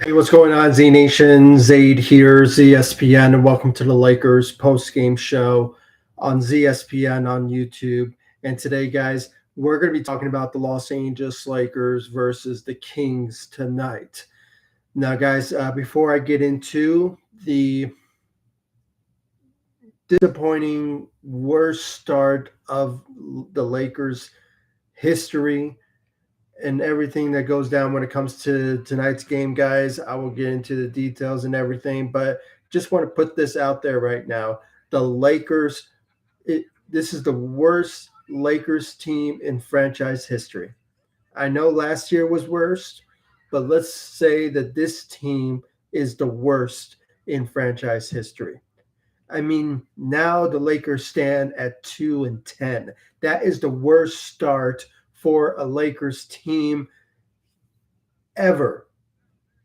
Hey, what's going on, Z Nation? Zaid here, ZSPN, and welcome to the Lakers post game show on ZSPN on YouTube. And today, guys, we're going to be talking about the Los Angeles Lakers versus the Kings tonight. Now, guys, before I get into the disappointing worst start of the Lakers' history, and everything that goes down when it comes to tonight's game, guys. I will get into the details and everything, but just want to put this out there right now. The Lakers, this is the worst Lakers team in franchise history. I know last year was worst, but let's say that this team is the worst in franchise history. I mean, now the Lakers stand at 2-10. That is the worst start for a Lakers team ever.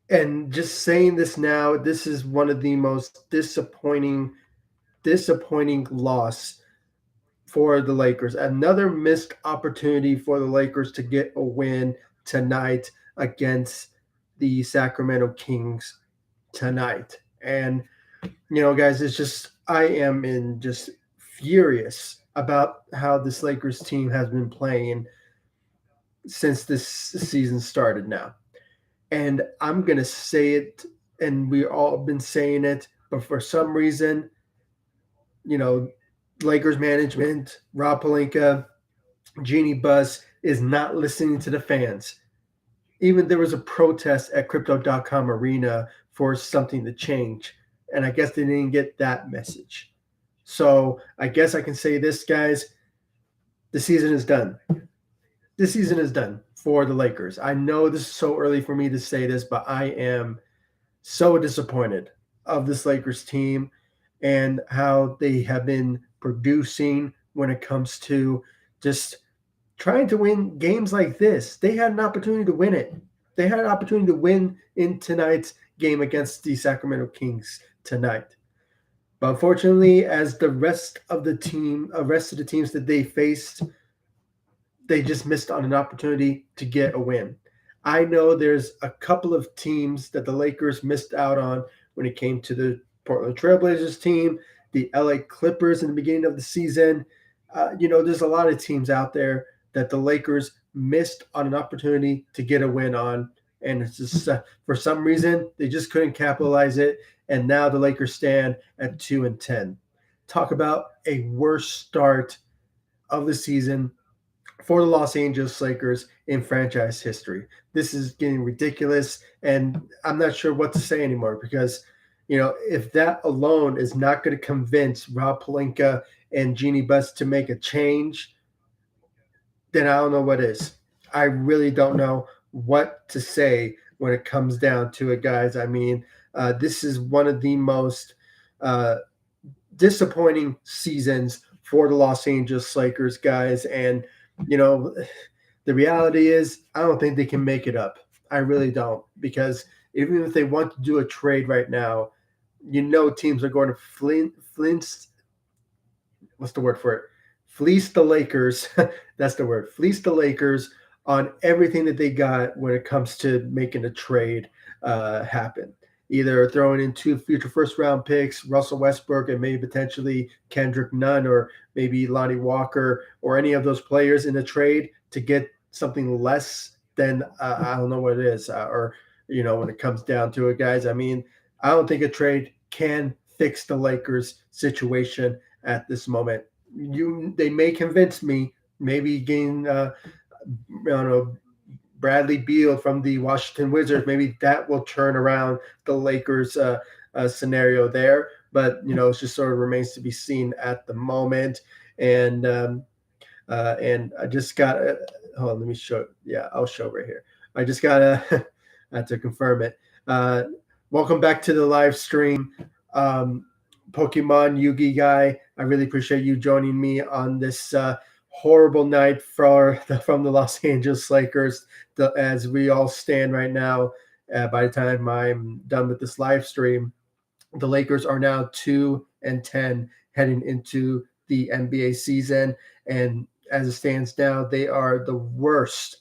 And just saying this now, this is one of the most disappointing loss for the Lakers. Another missed opportunity for the Lakers to get a win tonight against the Sacramento Kings tonight. And guys, it's just I am in just furious about how this Lakers team has been playing since this season started now. And I'm going to say it, and we've all been saying it, but for some reason, you know, Lakers management, Rob Pelinka, Jeannie Buss is not listening to the fans. Even there was a protest at crypto.com arena for something to change, and I guess they didn't get that message. So I guess I can say this, guys, the season is done. This season is done for the Lakers. I know this is so early for me to say this, but I am so disappointed of this Lakers team and how they have been producing when it comes to just trying to win games like this. They had an opportunity to win it. They had an opportunity to win in tonight's game against the Sacramento Kings tonight. But unfortunately, as the rest of the teams that they faced, they just missed on an opportunity to get a win. I know there's a couple of teams that the Lakers missed out on when it came to the Portland Trailblazers team, the LA Clippers in the beginning of the season. There's a lot of teams out there that the Lakers missed on an opportunity to get a win on. And it's just for some reason, they just couldn't capitalize it. And now the Lakers stand at 2-10. Talk about a worse start of the season for the Los Angeles Lakers in franchise history. This is getting ridiculous, and I'm not sure what to say anymore because, if that alone is not going to convince Rob Pelinka and Jeannie Buss to make a change, then I don't know what is. I really don't know what to say when it comes down to it, guys. I mean, this is one of the most disappointing seasons for the Los Angeles Lakers, guys, and the reality is, I don't think they can make it up. I really don't, because even if they want to do a trade right now, teams are going to what's the word for it? Fleece the Lakers. That's the word. Fleece the Lakers on everything that they got when it comes to making a trade happen. Either throwing in 2 future first round picks, Russell Westbrook, and maybe potentially Kendrick Nunn or maybe Lonnie Walker or any of those players in the trade to get something less than I don't know what it is. When it comes down to it, guys, I mean, I don't think a trade can fix the Lakers situation at this moment. They may convince me, maybe getting Bradley Beal from the Washington Wizards, maybe that will turn around the Lakers scenario there. But it just sort of remains to be seen at the moment. And I just got hold on, let me show. Yeah, I'll show right here. I just got to confirm it. Welcome back to the live stream. Pokemon Yugi guy, I really appreciate you joining me on this horrible night from the Los Angeles Lakers. As we all stand right now, by the time I'm done with this live stream, the Lakers are now 2-10 heading into the NBA season, and as it stands now, they are the worst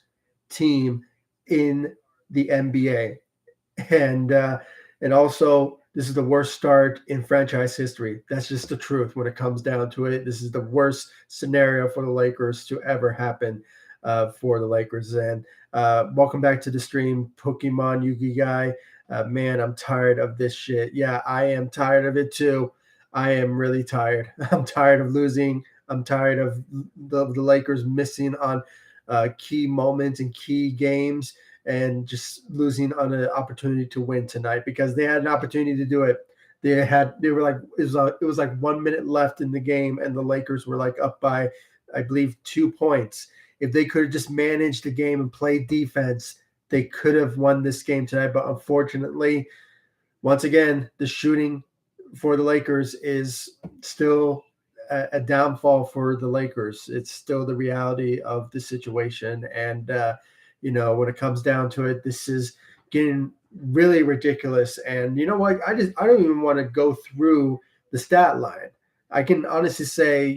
team in the NBA. and uh, and also this is the worst start in franchise history. That's just the truth when it comes down to it. This is the worst scenario for the Lakers to ever happen for the Lakers. And welcome back to the stream, Pokemon Yugi guy. Man, I'm tired of this shit. Yeah, I am tired of it too. I am really tired. I'm tired of losing. I'm tired of the Lakers missing on key moments and key games and just losing on an opportunity to win tonight because they had an opportunity to do it. They were like it was like 1 minute left in the game and the Lakers were like up by I believe 2 points. If they could have just managed the game and played defense, they could have won this game tonight. But unfortunately, once again, the shooting for the Lakers is still a downfall for the Lakers. It's still the reality of the situation. And, when it comes down to it, this is getting really ridiculous. And you know what? I don't even want to go through the stat line. I can honestly say,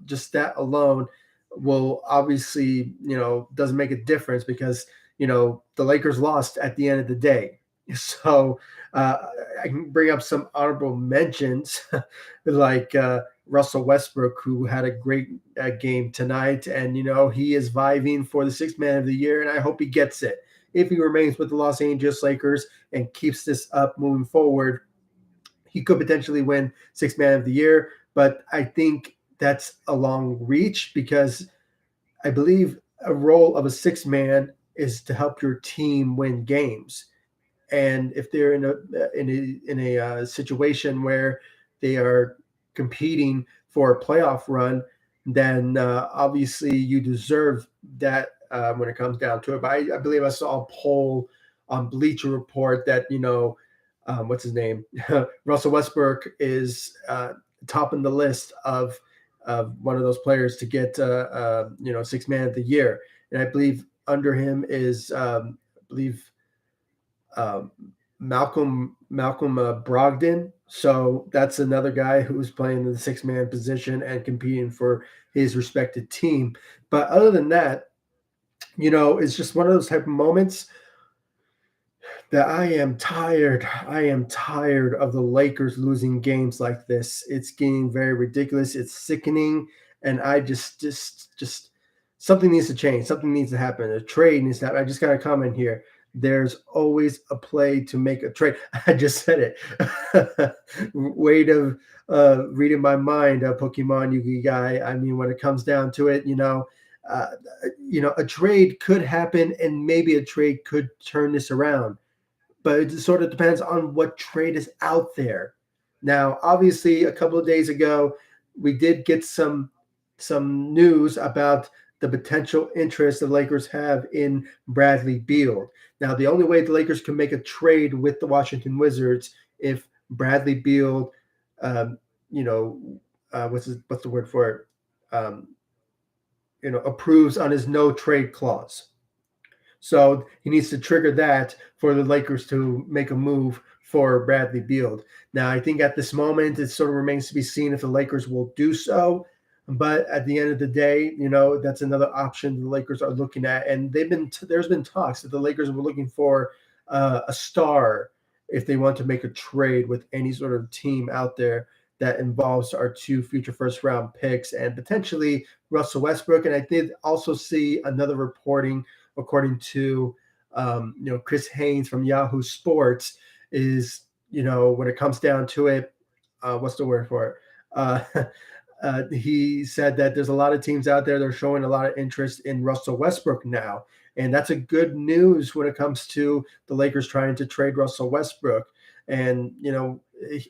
just that alone will obviously, doesn't make a difference because, the Lakers lost at the end of the day. So I can bring up some honorable mentions like Russell Westbrook, who had a great game tonight. And, he is vying for the sixth man of the year. And I hope he gets it. If he remains with the Los Angeles Lakers and keeps this up moving forward, he could potentially win sixth man of the year. But I think that's a long reach because I believe a role of a sixth man is to help your team win games. And if they're in a situation where they are competing for a playoff run, then obviously you deserve that when it comes down to it. But I believe I saw a poll on Bleacher Report that what's his name, Russell Westbrook is topping the list of one of those players to get sixth man of the year, and I believe under him is I believe um, Malcolm Brogdon. So that's another guy who's playing in the six man position and competing for his respected team. But other than that, it's just one of those type of moments that I am tired. I am tired of the Lakers losing games like this. It's getting very ridiculous. It's sickening, and I just something needs to change. Something needs to happen. A trade needs to happen. I just got a comment here. There's always a play to make a trade. I just said it. Way to reading my mind, Pokemon Yugi guy. I mean, when it comes down to it, a trade could happen, and maybe a trade could turn this around, but it sort of depends on what trade is out there. Now, obviously, a couple of days ago, we did get some news about the potential interest the Lakers have in Bradley Beal. Now, the only way the Lakers can make a trade with the Washington Wizards if Bradley Beal, what's the word for it? Approves on his no trade clause. So he needs to trigger that for the Lakers to make a move for Bradley Beal. Now, I think at this moment, it sort of remains to be seen if the Lakers will do so. But at the end of the day, that's another option the Lakers are looking at. And there's been talks that the Lakers were looking for a star if they want to make a trade with any sort of team out there that involves our two future first round picks and potentially Russell Westbrook. And I did also see another reporting according to Chris Haynes from Yahoo Sports, is when it comes down to it, what's the word for it? He said that there's a lot of teams out there that are showing a lot of interest in Russell Westbrook now, and that's a good news when it comes to the Lakers trying to trade Russell Westbrook. And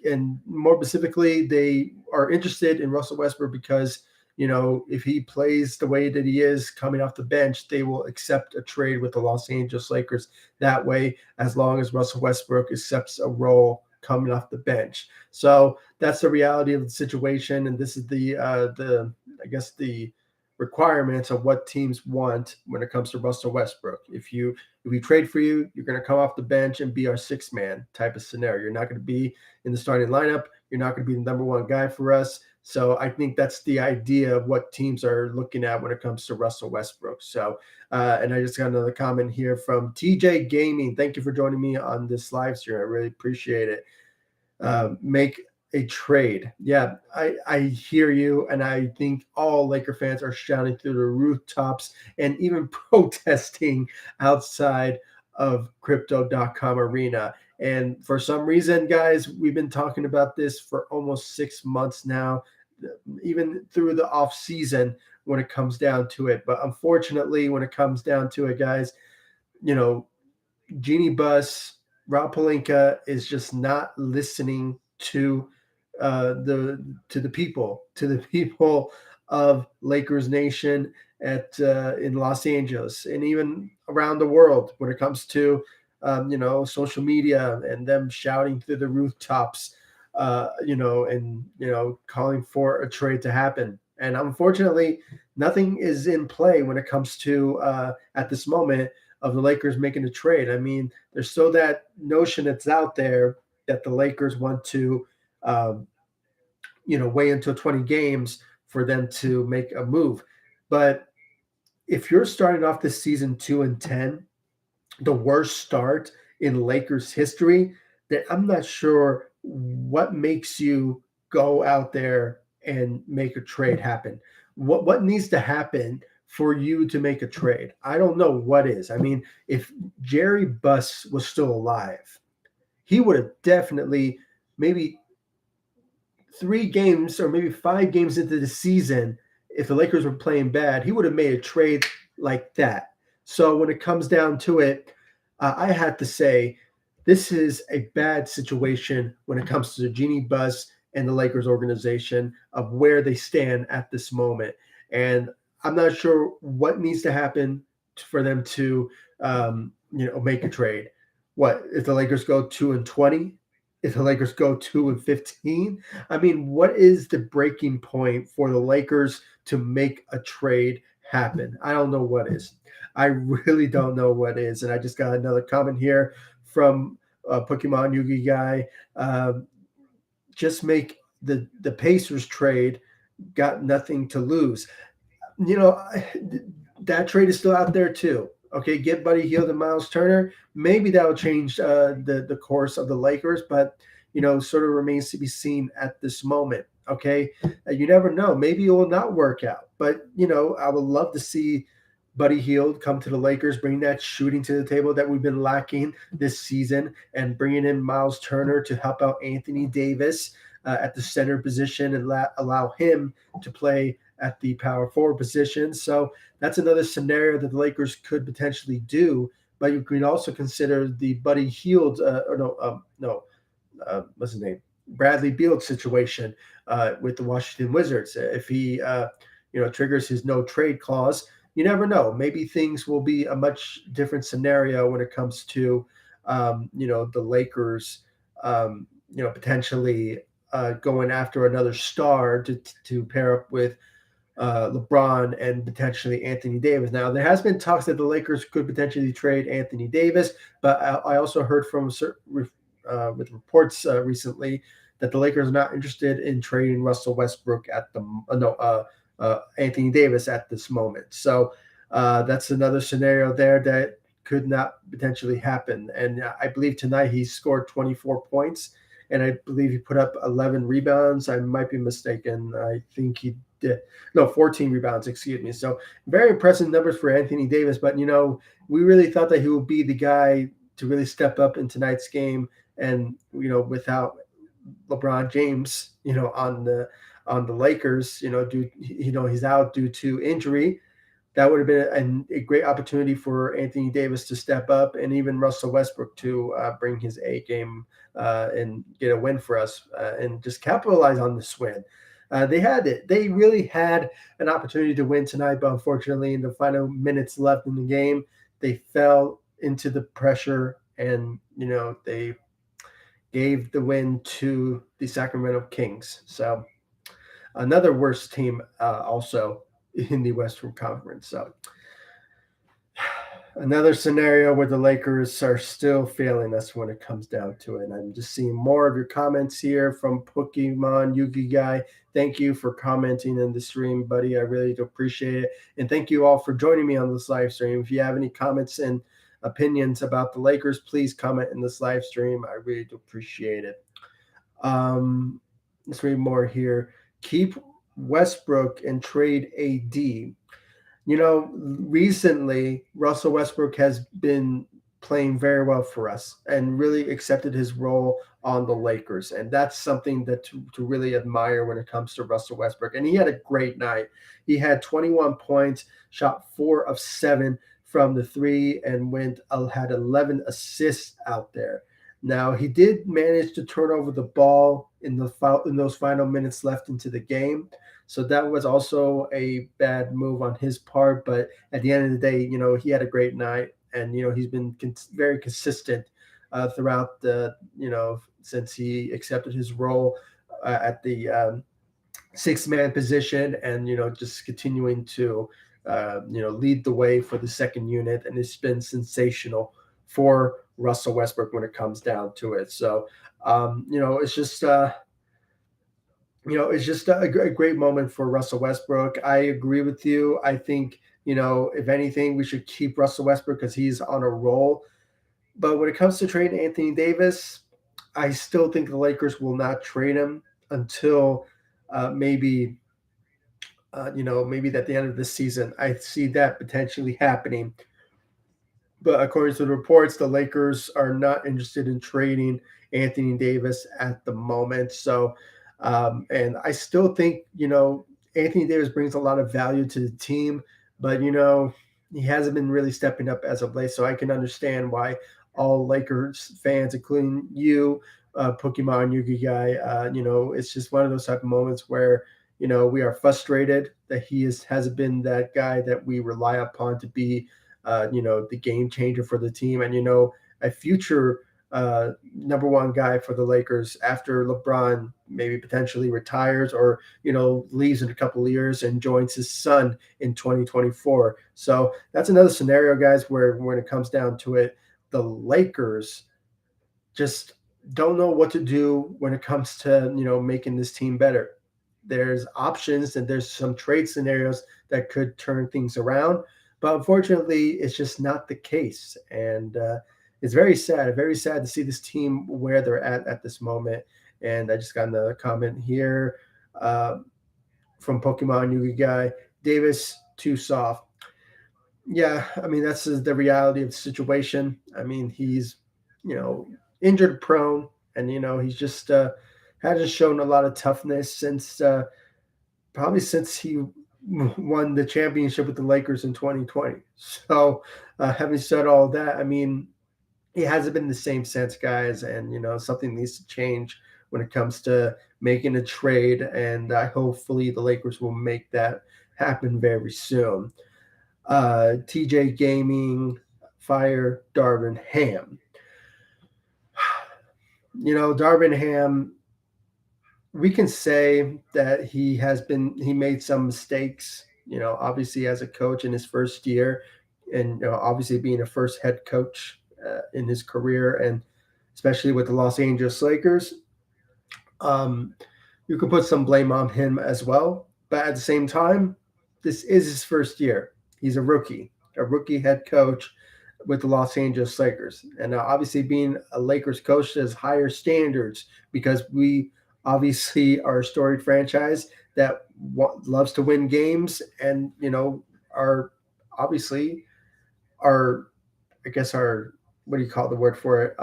and more specifically, they are interested in Russell Westbrook because if he plays the way that he is coming off the bench, they will accept a trade with the Los Angeles Lakers that way, as long as Russell Westbrook accepts a role coming off the bench. So that's the reality of the situation, and this is the I guess the requirements of what teams want when it comes to Russell Westbrook. If we trade for you, you're going to come off the bench and be our sixth man type of scenario. You're not going to be in the starting lineup. You're not going to be the number one guy for us, So I think that's the idea of what teams are looking at when it comes to Russell Westbrook. So, and I just got another comment here from TJ Gaming. Thank you for joining me on this live stream. I really appreciate it. Make a trade. Yeah, I hear you, and I think all Laker fans are shouting through the rooftops and even protesting outside of crypto.com arena. And for some reason, guys, we've been talking about this for almost 6 months now, even through the off season when it comes down to it. But unfortunately, when it comes down to it, guys, you know, Genie Bus, Rob Pelinka is just not listening to the people of Lakers Nation at in Los Angeles and even around the world when it comes to social media and them shouting through the rooftops, and calling for a trade to happen. And unfortunately, nothing is in play when it comes to at this moment of the Lakers making a trade. I mean, there's still that notion that's out there that the Lakers want to, um, wait until 20 games for them to make a move. But if you're starting off this season 2-10, the worst start in Lakers history, then I'm not sure what makes you go out there and make a trade happen. What needs to happen for you to make a trade? I don't know what is. I mean, if Jerry Buss was still alive, he would have definitely maybe 3 games or maybe 5 games into the season, if the Lakers were playing bad, he would have made a trade like that. So when it comes down to it, I had to say this is a bad situation when it comes to the Genie Bus and the Lakers organization of where they stand at this moment. And I'm not sure what needs to happen for them to, make a trade. What if the Lakers go 2-20? If the Lakers go 2-15? I mean, what is the breaking point for the Lakers to make a trade happen? I don't know what is. I really don't know what is. And I just got another comment here from Pokemon Yugi guy. Just make the Pacers trade. Got nothing to lose. You know, that trade is still out there too. Okay, get Buddy Hield and Miles Turner. Maybe that will change the course of the Lakers, but sort of remains to be seen at this moment. Okay, you never know. Maybe it will not work out, but I would love to see Buddy Hield come to the Lakers, bring that shooting to the table that we've been lacking this season, and bringing in Miles Turner to help out Anthony Davis at the center position and allow him to play at the power forward position. So that's another scenario that the Lakers could potentially do. But you could also consider the Buddy Hield, what's his name? Bradley Beal situation with the Washington Wizards. If he, triggers his no trade clause, you never know. Maybe things will be a much different scenario when it comes to, the Lakers, potentially going after another star to pair up with LeBron and potentially Anthony Davis. Now, there has been talks that the Lakers could potentially trade Anthony Davis, but I also heard from with reports recently that the Lakers are not interested in trading Russell Westbrook at the Anthony Davis at this moment. So that's another scenario there that could not potentially happen. And I believe tonight he scored 24 points, and I believe he put up 11 rebounds. I might be mistaken. I think he did. No, 14 rebounds, excuse me. So very impressive numbers for Anthony Davis. But, we really thought that he would be the guy to really step up in tonight's game. And, without LeBron James, on the Lakers, he's out due to injury. That would have been a great opportunity for Anthony Davis to step up, and even Russell Westbrook to bring his A game and get a win for us and just capitalize on this win. They had it. They really had an opportunity to win tonight, but unfortunately, in the final minutes left in the game, they fell into the pressure, and they gave the win to the Sacramento Kings. So another worst team also in the Western Conference. So Another scenario where the Lakers are still failing us when it comes down to it. I'm just seeing more of your comments here from Pokemon Yugi Guy. Thank you for commenting in the stream, buddy. I really do appreciate it. And thank you all for joining me on this live stream. If you have any comments and opinions about the Lakers, please comment in this live stream. I really do appreciate it. Let's read more here. Keep Westbrook and trade AD. Recently Russell Westbrook has been playing very well for us and really accepted his role on the Lakers. And that's something that to really admire when it comes to Russell Westbrook. And he had a great night. He had 21 points, shot 4 of 7 from the three, and had 11 assists out there. Now he did manage to turn over the ball in those final minutes left into the game. So that was also a bad move on his part. But at the end of the day, he had a great night, and he's been very consistent throughout since he accepted his role at the six-man position, and just continuing to lead the way for the second unit, and it's been sensational for Russell Westbrook when it comes down to it. So it's just. It's just a great moment for Russell Westbrook. I agree with you. I think, if anything, we should keep Russell Westbrook because he's on a roll. But when it comes to trading Anthony Davis, I still think the Lakers will not trade him until maybe at the end of the season. I see that potentially happening. But according to the reports, the Lakers are not interested in trading Anthony Davis at the moment. So, and I still think, Anthony Davis brings a lot of value to the team, but, he hasn't been really stepping up as of late. So I can understand why all Lakers fans, including you, Pokemon Yugi Guy, it's just one of those type of moments where, we are frustrated that hasn't been that guy that we rely upon to be the game changer for the team, and a future number one guy for the Lakers after LeBron maybe potentially retires or leaves in a couple of years and joins his son in 2024. So that's another scenario, guys, where when it comes down to it, the Lakers just don't know what to do when it comes to making this team better. There's options and there's some trade scenarios that could turn things around, but unfortunately, it's just not the case. And it's very sad to see this team where they're at this moment. And I just got another comment here from Pokemon Yugi Guy. Davis, too soft. Yeah, I mean, that's the reality of the situation. I mean, he's, injured prone, and, he's just hasn't shown a lot of toughness since probably since he won the championship with the Lakers in 2020. So, having said all that, I mean, it hasn't been the same since, guys, and something needs to change when it comes to making a trade, and hopefully the Lakers will make that happen very soon. TJ Gaming, fire Darvin Ham. Darvin Ham, we can say that he made some mistakes, obviously as a coach in his first year, and obviously being a first head coach in his career, and especially with the Los Angeles Lakers. You can put some blame on him as well, but at the same time, this is his first year. He's a rookie head coach with the Los Angeles Lakers. And obviously being a Lakers coach has higher standards because we obviously are a storied franchise that loves to win games, and are obviously our I guess our what do you call the word for it?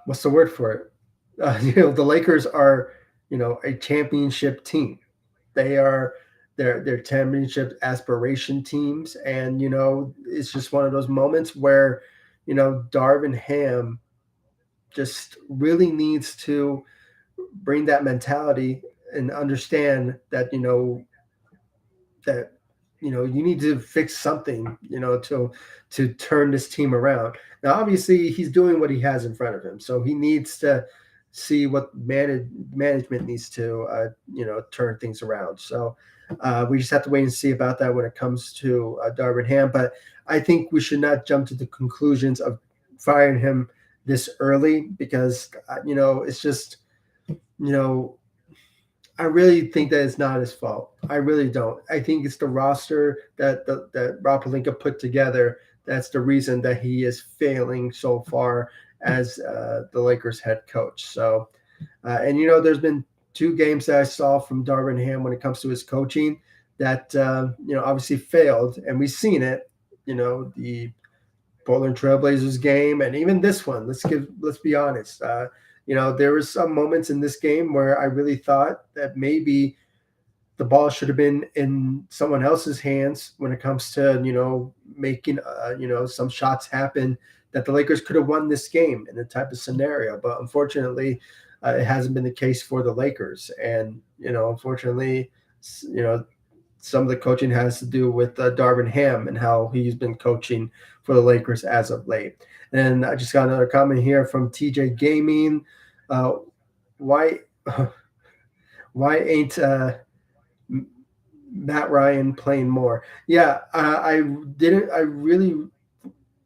What's the word for it? The Lakers are a championship team. They are they're championship aspiration teams, and it's just one of those moments where Darvin Ham just really needs to bring that mentality and understand that that you need to fix something to turn this team around. Now obviously he's doing what he has in front of him, so he needs to see what management needs to turn things around. So We just have to wait and see about that when it comes to Darvin Ham. But I think we should not jump to the conclusions of firing him this early because it's just you know I really think that it's not his fault. I really don't. I think it's the roster that Rob Pelinka put together. That's the reason that he is failing so far as the Lakers head coach. So, and there's been two games that I saw from Darvin Ham when it comes to his coaching that obviously failed, and we've seen it. The Portland Trailblazers game, and even this one. Let's be honest. There was some moments in this game where I really thought that maybe the ball should have been in someone else's hands when it comes to making some shots happen that the Lakers could have won this game in the type of scenario. But unfortunately, it hasn't been the case for the Lakers, and unfortunately, some of the coaching has to do with Darvin Ham and how he's been coaching for the Lakers as of late. And I just got another comment here from TJ Gaming. Uh, why why ain't Matt Ryan playing more? Yeah, I didn't. I really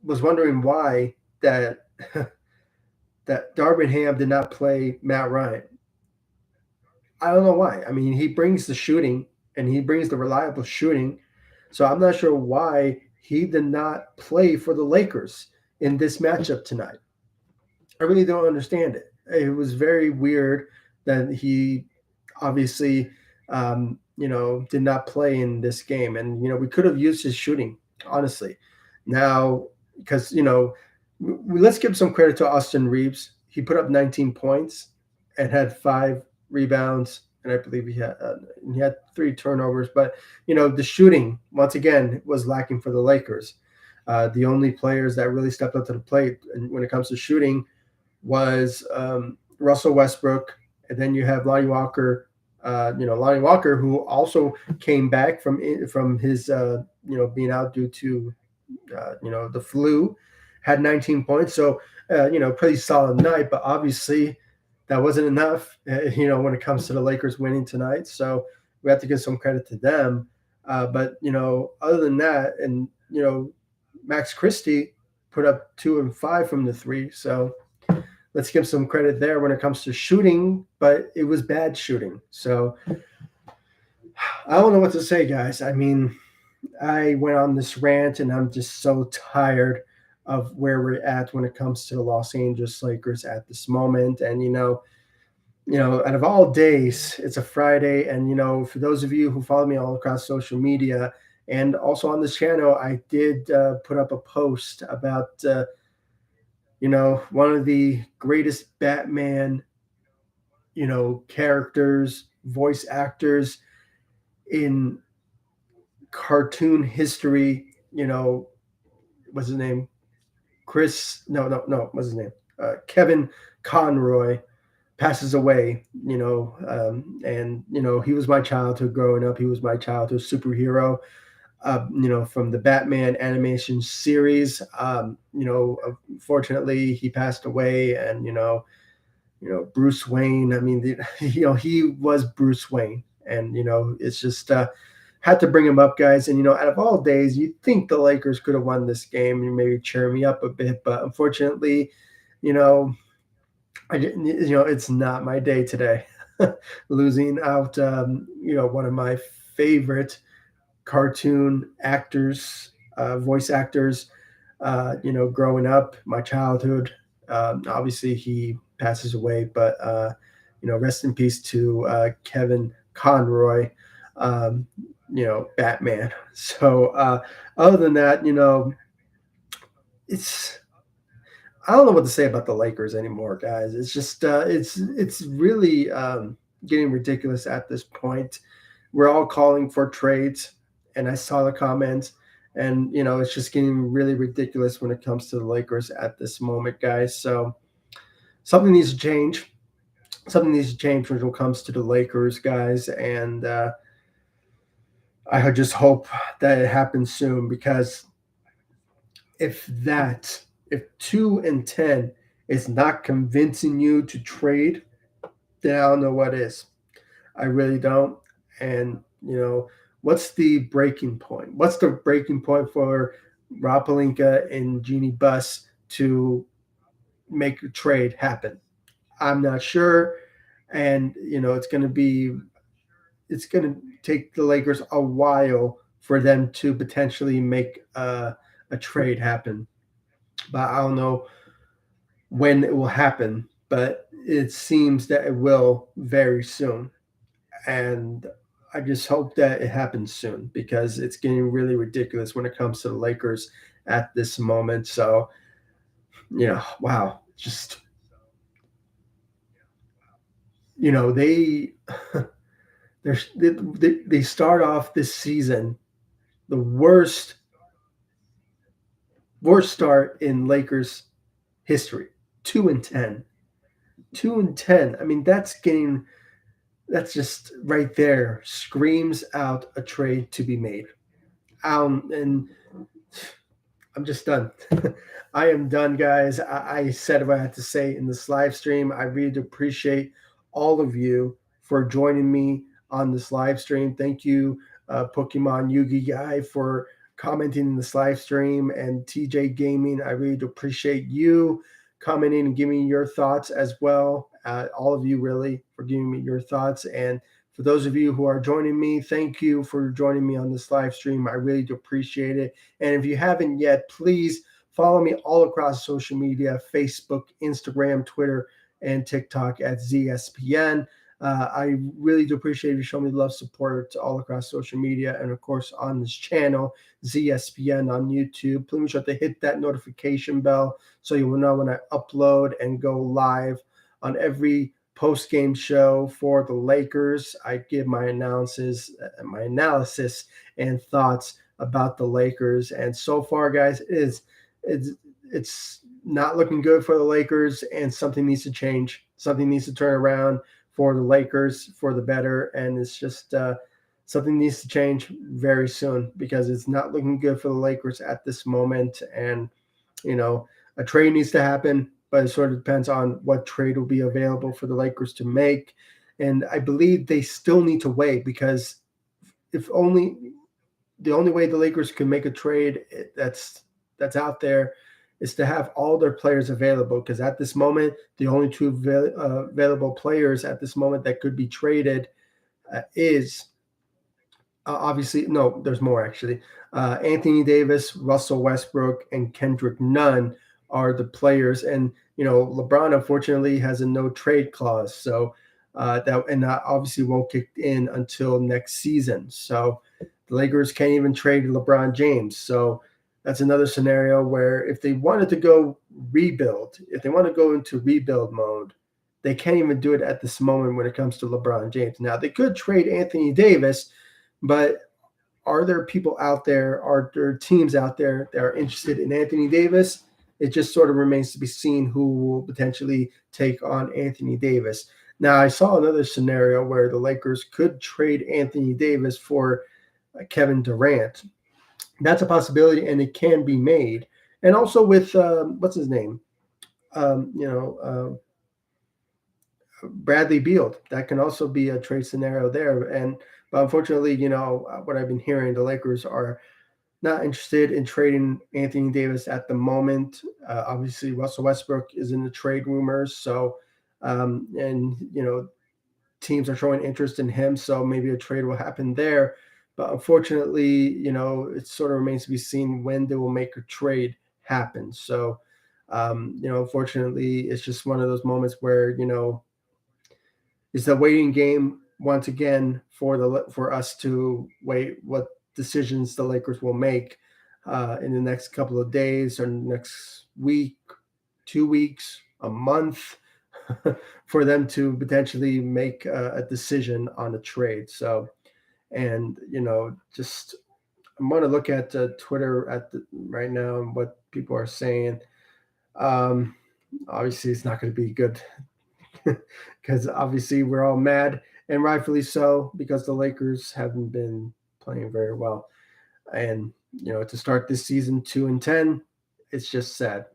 was wondering why that that Darvin Ham did not play Matt Ryan. I don't know why. I mean, he brings the shooting and he brings the reliable shooting. So I'm not sure why he did not play for the Lakers in this matchup tonight. I really don't understand it. It was very weird that he obviously, did not play in this game. And, we could have used his shooting, honestly. Now, because, let's give some credit to Austin Reeves. He put up 19 points and had 5 rebounds, and I believe he had 3 turnovers. But the shooting once again was lacking for the Lakers. The only players that really stepped up to the plate when it comes to shooting was Russell Westbrook, and then you have Lonnie Walker. Lonnie Walker, who also came back from his being out due to the flu, had 19 points. So pretty solid night, but obviously that wasn't enough, when it comes to the Lakers winning tonight. So we have to give some credit to them. But, other than that, and, Max Christie put up 2 and 5 from the three. So let's give some credit there when it comes to shooting, but it was bad shooting. So I don't know what to say, guys. I mean, I went on this rant and I'm just so tired of where we're at when it comes to the Los Angeles Lakers at this moment. And out of all days, it's a Friday. And for those of you who follow me all across social media and also on this channel, I did put up a post about one of the greatest Batman characters, voice actors in cartoon history. What's his name? What's his name? Kevin Conroy passes away, and he was my childhood growing up. He was my childhood superhero, from the Batman animation series. Unfortunately, he passed away, and Bruce Wayne. I mean, he was Bruce Wayne, and it's just had to bring him up, guys. And out of all days, you'd think the Lakers could have won this game and maybe cheer me up a bit, but unfortunately, I didn't. It's not my day today. Losing out, one of my favorite cartoon actors, voice actors, growing up, my childhood. Obviously, he passes away, but rest in peace to Kevin Conroy, Batman. So other than that, it's I don't know what to say about the Lakers anymore, guys. It's just it's really getting ridiculous at this point. We're all calling for trades, and I saw the comments, and it's just getting really ridiculous when it comes to the Lakers at this moment, guys. So something needs to change. Something needs to change when it comes to the Lakers, guys, and I just hope that it happens soon because if 2-10 is not convincing you to trade, then I don't know what is. I really don't. And you know, what's the breaking point? What's the breaking point for Rob Pelinka and Jeannie Buss to make a trade happen? I'm not sure, and it's going to take the Lakers a while for them to potentially make a trade happen. But I don't know when it will happen, but it seems that it will very soon. And I just hope that it happens soon because it's getting really ridiculous when it comes to the Lakers at this moment. So, wow, just they they start off this season the worst start in Lakers history. 2-10. 2-10. I mean, that's just right there screams out a trade to be made. And I'm just done. I am done, guys. I said what I had to say in this live stream. I really appreciate all of you for joining me on this live stream. Thank you, Pokemon Yugi guy, for commenting in this live stream, and TJ Gaming. I really do appreciate you commenting and giving me your thoughts as well. All of you, really, for giving me your thoughts. And for those of you who are joining me, thank you for joining me on this live stream. I really do appreciate it. And if you haven't yet, please follow me all across social media: Facebook, Instagram, Twitter, and TikTok at ZSPN. I really do appreciate you showing me love, support all across social media, and of course on this channel, ZSPN on YouTube. Please make sure to hit that notification bell so you will know when I upload and go live on every post-game show for the Lakers. I give my analysis and thoughts about the Lakers. And so far, guys, it's it's not looking good for the Lakers, and something needs to change. Something needs to turn around for the Lakers for the better, and it's just something needs to change very soon because it's not looking good for the Lakers at this moment. And a trade needs to happen, but it sort of depends on what trade will be available for the Lakers to make. And I believe they still need to wait because if only the only way the Lakers can make a trade that's out there is to have all their players available. Because at this moment, the only two available players at this moment that could be traded is obviously no, there's more actually. Anthony Davis, Russell Westbrook, and Kendrick Nunn are the players, and LeBron unfortunately has a no trade clause, so that obviously won't kick in until next season. So the Lakers can't even trade LeBron James. So that's another scenario where if they wanted to go rebuild, if they want to go into rebuild mode, they can't even do it at this moment when it comes to LeBron James. Now they could trade Anthony Davis, but are there people out there, are there teams out there that are interested in Anthony Davis? It just sort of remains to be seen who will potentially take on Anthony Davis. Now, I saw another scenario where the Lakers could trade Anthony Davis for Kevin Durant. That's a possibility, and it can be made. And also with what's his name? Um, you know, Bradley Beal. That can also be a trade scenario there. But unfortunately, what I've been hearing, the Lakers are not interested in trading Anthony Davis at the moment. Obviously, Russell Westbrook is in the trade rumors, so and teams are showing interest in him, so maybe a trade will happen there. But unfortunately, it sort of remains to be seen when they will make a trade happen. So, unfortunately, it's just one of those moments where it's a waiting game once again for us to wait what decisions the Lakers will make in the next couple of days or next week, 2 weeks, a month, for them to potentially make a decision on a trade. So, and just I'm going to look at Twitter right now and what people are saying. Um, Obviously, it's not going to be good because obviously we're all mad, and rightfully so, because the Lakers haven't been playing very well. And to start this season 2-10, it's just sad.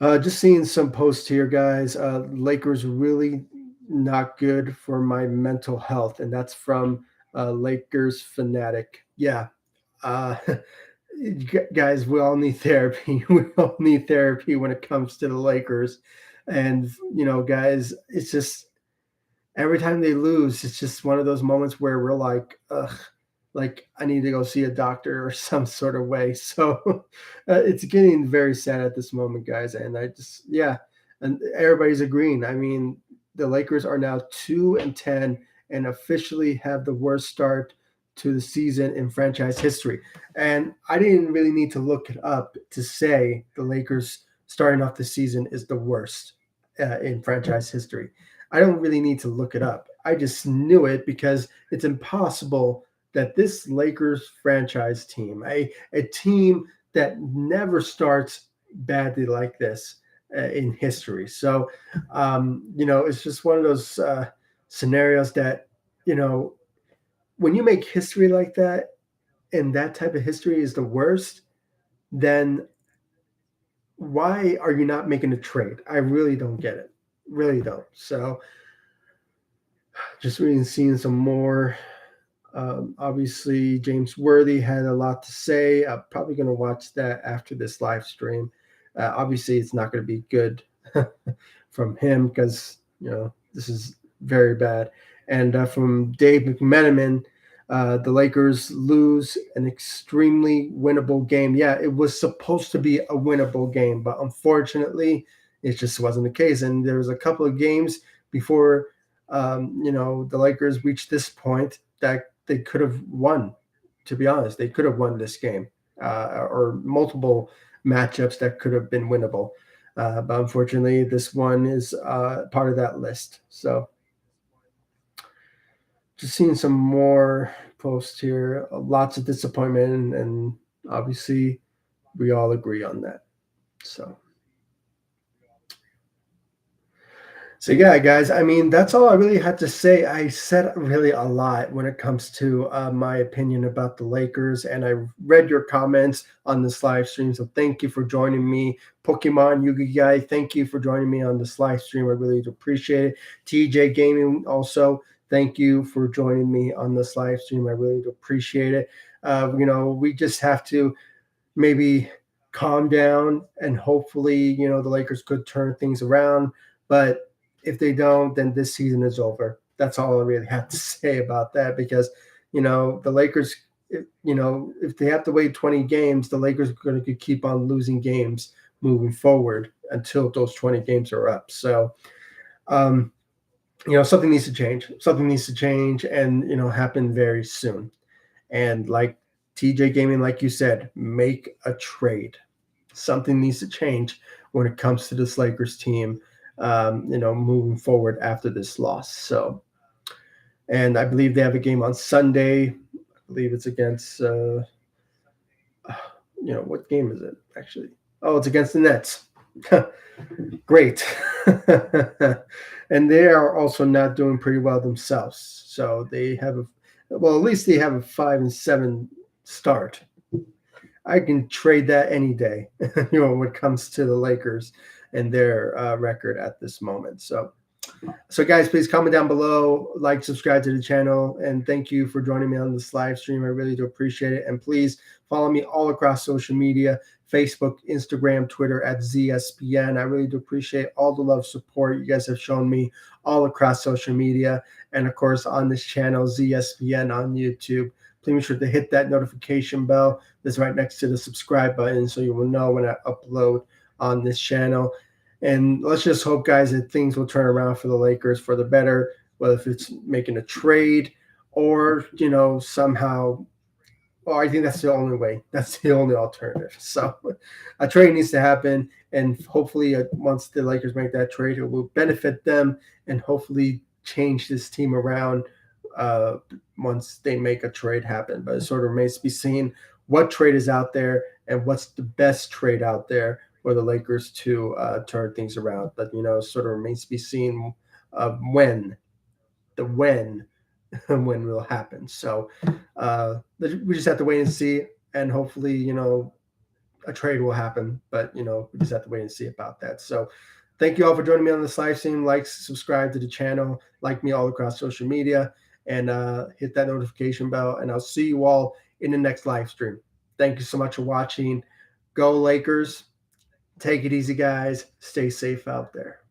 Just seeing some posts here, guys. Lakers really not good for my mental health. And that's from Lakers fanatic. Yeah. Uh, guys, we all need therapy. We all need therapy when it comes to the Lakers. And, guys, it's just every time they lose, it's just one of those moments where we're like, ugh, like I need to go see a doctor or some sort of way. So it's getting very sad at this moment, guys. And yeah, and everybody's agreeing. I mean, the Lakers are now 2-10 and officially have the worst start to the season in franchise history. And I didn't really need to look it up to say the Lakers starting off the season is the worst in franchise history. I don't really need to look it up. I just knew it because it's impossible that this Lakers franchise team, a team that never starts badly like this in history. So, it's just one of those scenarios that, you know, when you make history like that and that type of history is the worst, then why are you not making a trade? I really don't get it. Really don't. So, just reading, seeing some more. Obviously, James Worthy had a lot to say. I'm probably going to watch that after this live stream. Obviously, it's not going to be good from him because this is very bad. And from Dave McMenamin, the Lakers lose an extremely winnable game. Yeah, it was supposed to be a winnable game, but unfortunately, it just wasn't the case. And there was a couple of games before the Lakers reached this point that they could have won. To be honest, they could have won this game or multiple matchups that could have been winnable. But unfortunately, this one is part of that list. So just seeing some more posts here, lots of disappointment, and obviously we all agree on that. So yeah, guys. I mean, that's all I really had to say. I said really a lot when it comes to my opinion about the Lakers, and I read your comments on this live stream. So thank you for joining me, Pokemon Yugi guy. Thank you for joining me on this live stream. I really do appreciate it. TJ Gaming also. Thank you for joining me on this live stream. I really do appreciate it. We just have to maybe calm down and hopefully, the Lakers could turn things around. But if they don't, then this season is over. That's all I really have to say about that because, the Lakers, if they have to wait 20 games, the Lakers are going to keep on losing games moving forward until those 20 games are up. So, something needs to change. Something needs to change and, happen very soon. And like TJ Gaming, like you said, make a trade. Something needs to change when it comes to this Lakers team, moving forward after this loss. So, and I believe they have a game on Sunday. I believe it's against, what game is it actually? Oh, it's against the Nets. Great. And they are also not doing pretty well themselves. So they have at least they have a 5-7 start. I can trade that any day, when it comes to the Lakers and their record at this moment. So guys, please comment down below, like, subscribe to the channel, and thank you for joining me on this live stream. I really do appreciate it. And please follow me all across social media, Facebook, Instagram, Twitter at ZSPN. I really do appreciate all the love, support you guys have shown me all across social media. And of course, on this channel, ZSPN on YouTube. Please make sure to hit that notification bell that's right next to the subscribe button so you will know when I upload on this channel. And let's just hope, guys, that things will turn around for the Lakers for the better, whether if it's making a trade or, somehow. Well, I think that's the only way. That's the only alternative. So a trade needs to happen. And hopefully once the Lakers make that trade, it will benefit them and hopefully change this team around once they make a trade happen. But it sort of remains to be seen what trade is out there and what's the best trade out there for the Lakers to turn things around. But, sort of remains to be seen when when will happen. So we just have to wait and see. And hopefully, a trade will happen. But, we just have to wait and see about that. So Thank you all for joining me on this live stream. Like, subscribe to the channel, like me all across social media, and hit that notification bell. And I'll see you all in the next live stream. Thank you so much for watching. Go Lakers. Take it easy, guys. Stay safe out there.